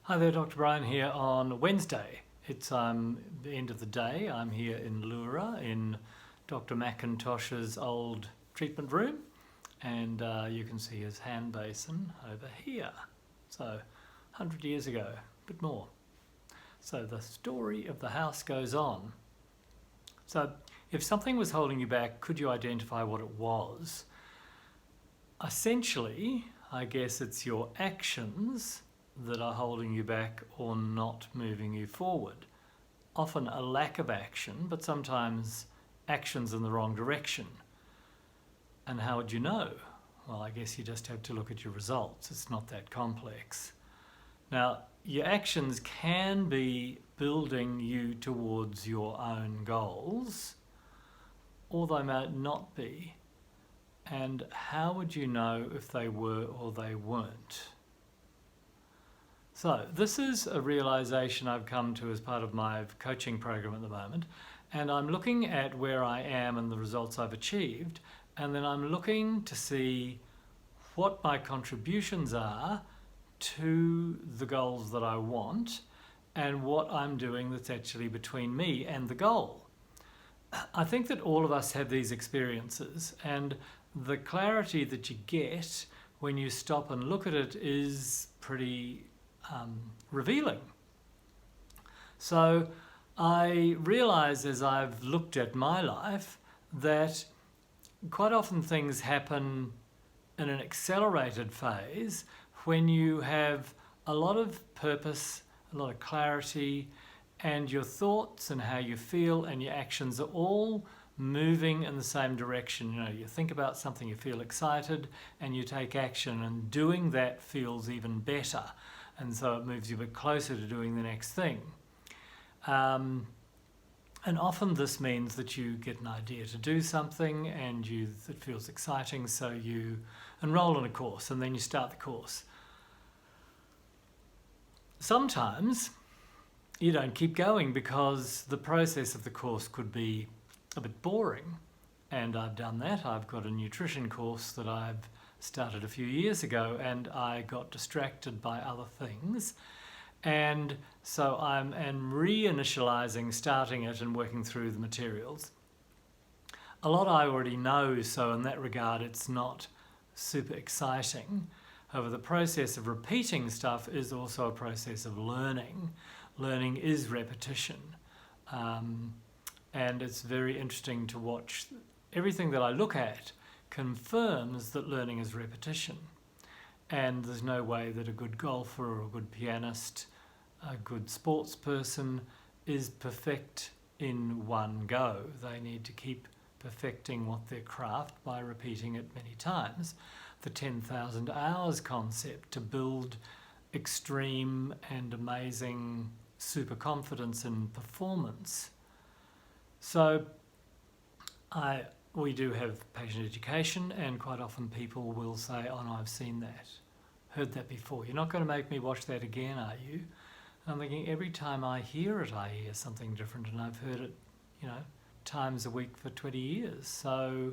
Hi there, Dr. Brian here on Wednesday. It's the end of the day. I'm here in Lura in Dr. McIntosh's old treatment room, and you can see his hand basin over here. So 100 years ago, a bit more. So the story of the house goes on. So if something was holding you back, could you identify what it was? Essentially, I guess it's your actions that are holding you back or not moving you forward. Often a lack of action, but sometimes actions in the wrong direction. And how would you know? Well, I guess you just have to look at your results. It's not that complex. Now, your actions can be building you towards your own goals, or they might not be. And how would you know if they were or they weren't? So this is a realization I've come to as part of my coaching program at the moment, and I'm looking at where I am and the results I've achieved, and then I'm looking to see what my contributions are to the goals that I want and what I'm doing that's actually between me and the goal. I think that all of us have these experiences, and the clarity that you get when you stop and look at it is pretty revealing. So I realise as I've looked at my life that quite often things happen in an accelerated phase when you have a lot of purpose, a lot of clarity, and your thoughts and how you feel and your actions are all moving in the same direction. You know, you think about something, you feel excited, and you take action, and doing that feels even better. And so it moves you a bit closer to doing the next thing. And often this means that you get an idea to do something and it feels exciting, so you enroll in a course and then you start the course. Sometimes you don't keep going because the process of the course could be a bit boring. And I've done that. I've got a nutrition course that I've started a few years ago, and I got distracted by other things, and so I'm reinitializing, starting it and working through the materials. A lot I already know, so in that regard it's not super exciting. However, the process of repeating stuff is also a process of learning. Learning is repetition, and it's very interesting to watch. Everything that I look at confirms that learning is repetition, and there's no way that a good golfer or a good pianist, a good sports person is perfect in one go. They need to keep perfecting their craft by repeating it many times. The 10,000 hours concept to build extreme and amazing super confidence in performance. So we do have patient education, and quite often people will say, oh no, I've seen that, heard that before. You're not going to make me watch that again, are you? And I'm thinking every time I hear it, I hear something different, and I've heard it, times a week for 20 years. So,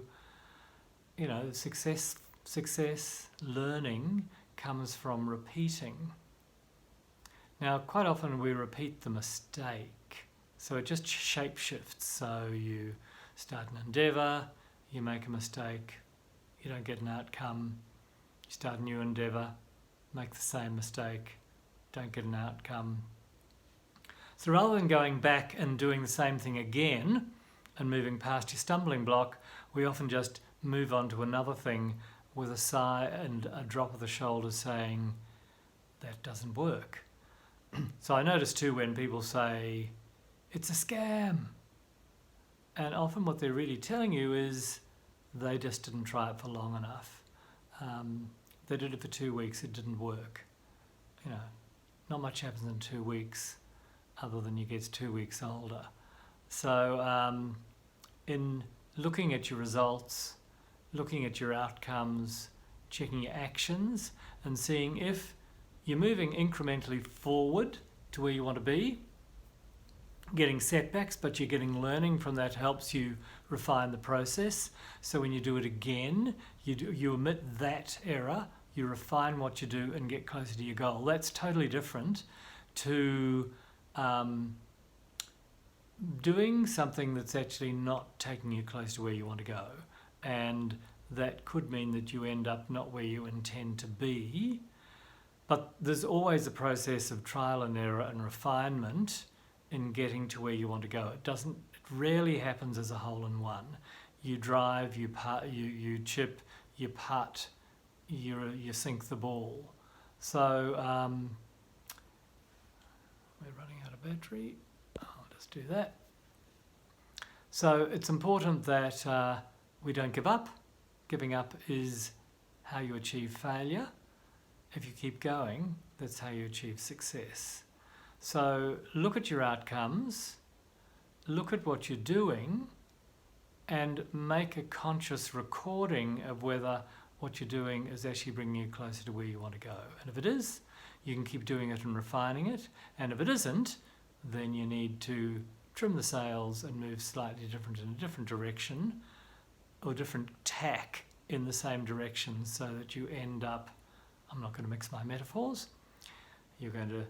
success, learning comes from repeating. Now, quite often we repeat the mistake. So it just shape shifts. So you start an endeavour, you make a mistake, you don't get an outcome. You start a new endeavour, make the same mistake, don't get an outcome. So rather than going back and doing the same thing again and moving past your stumbling block, we often just move on to another thing with a sigh and a drop of the shoulder saying, that doesn't work. So I notice too when people say, it's a scam. And often what they're really telling you is they just didn't try it for long enough. They did it for 2 weeks, it didn't work. Not much happens in 2 weeks other than you get 2 weeks older. So in looking at your results, looking at your outcomes, checking your actions, and seeing if you're moving incrementally forward to where you want to be, getting setbacks, but you're getting learning from that helps you refine the process. So when you do it again, you omit that error, You refine what you do and get closer to your goal. That's totally different to doing something that's actually not taking you close to where you want to go. And that could mean that you end up not where you intend to be. But there's always a process of trial and error and refinement in getting to where you want to go. It rarely happens as a hole in one. You drive, you chip, you putt, you sink the ball. So we're running out of battery. I'll just do that. So it's important that we don't give up. Giving up is how you achieve failure. If you keep going, that's how you achieve success. So look at your outcomes, look at what you're doing, and make a conscious recording of whether what you're doing is actually bringing you closer to where you want to go. And if it is, you can keep doing it and refining it. And if it isn't, then you need to trim the sails and move slightly different in a different direction, or different tack in the same direction, so that you end up, I'm not going to mix my metaphors, you're going to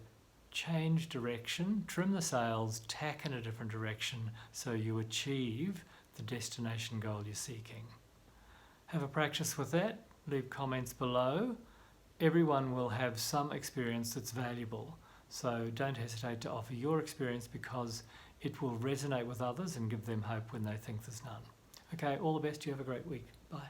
change direction, trim the sails, tack in a different direction, so you achieve the destination goal you're seeking. Have a practice with that, leave comments below. Everyone will have some experience that's valuable, so don't hesitate to offer your experience, because it will resonate with others and give them hope when they think there's none. Okay, all the best. You have a great week. Bye.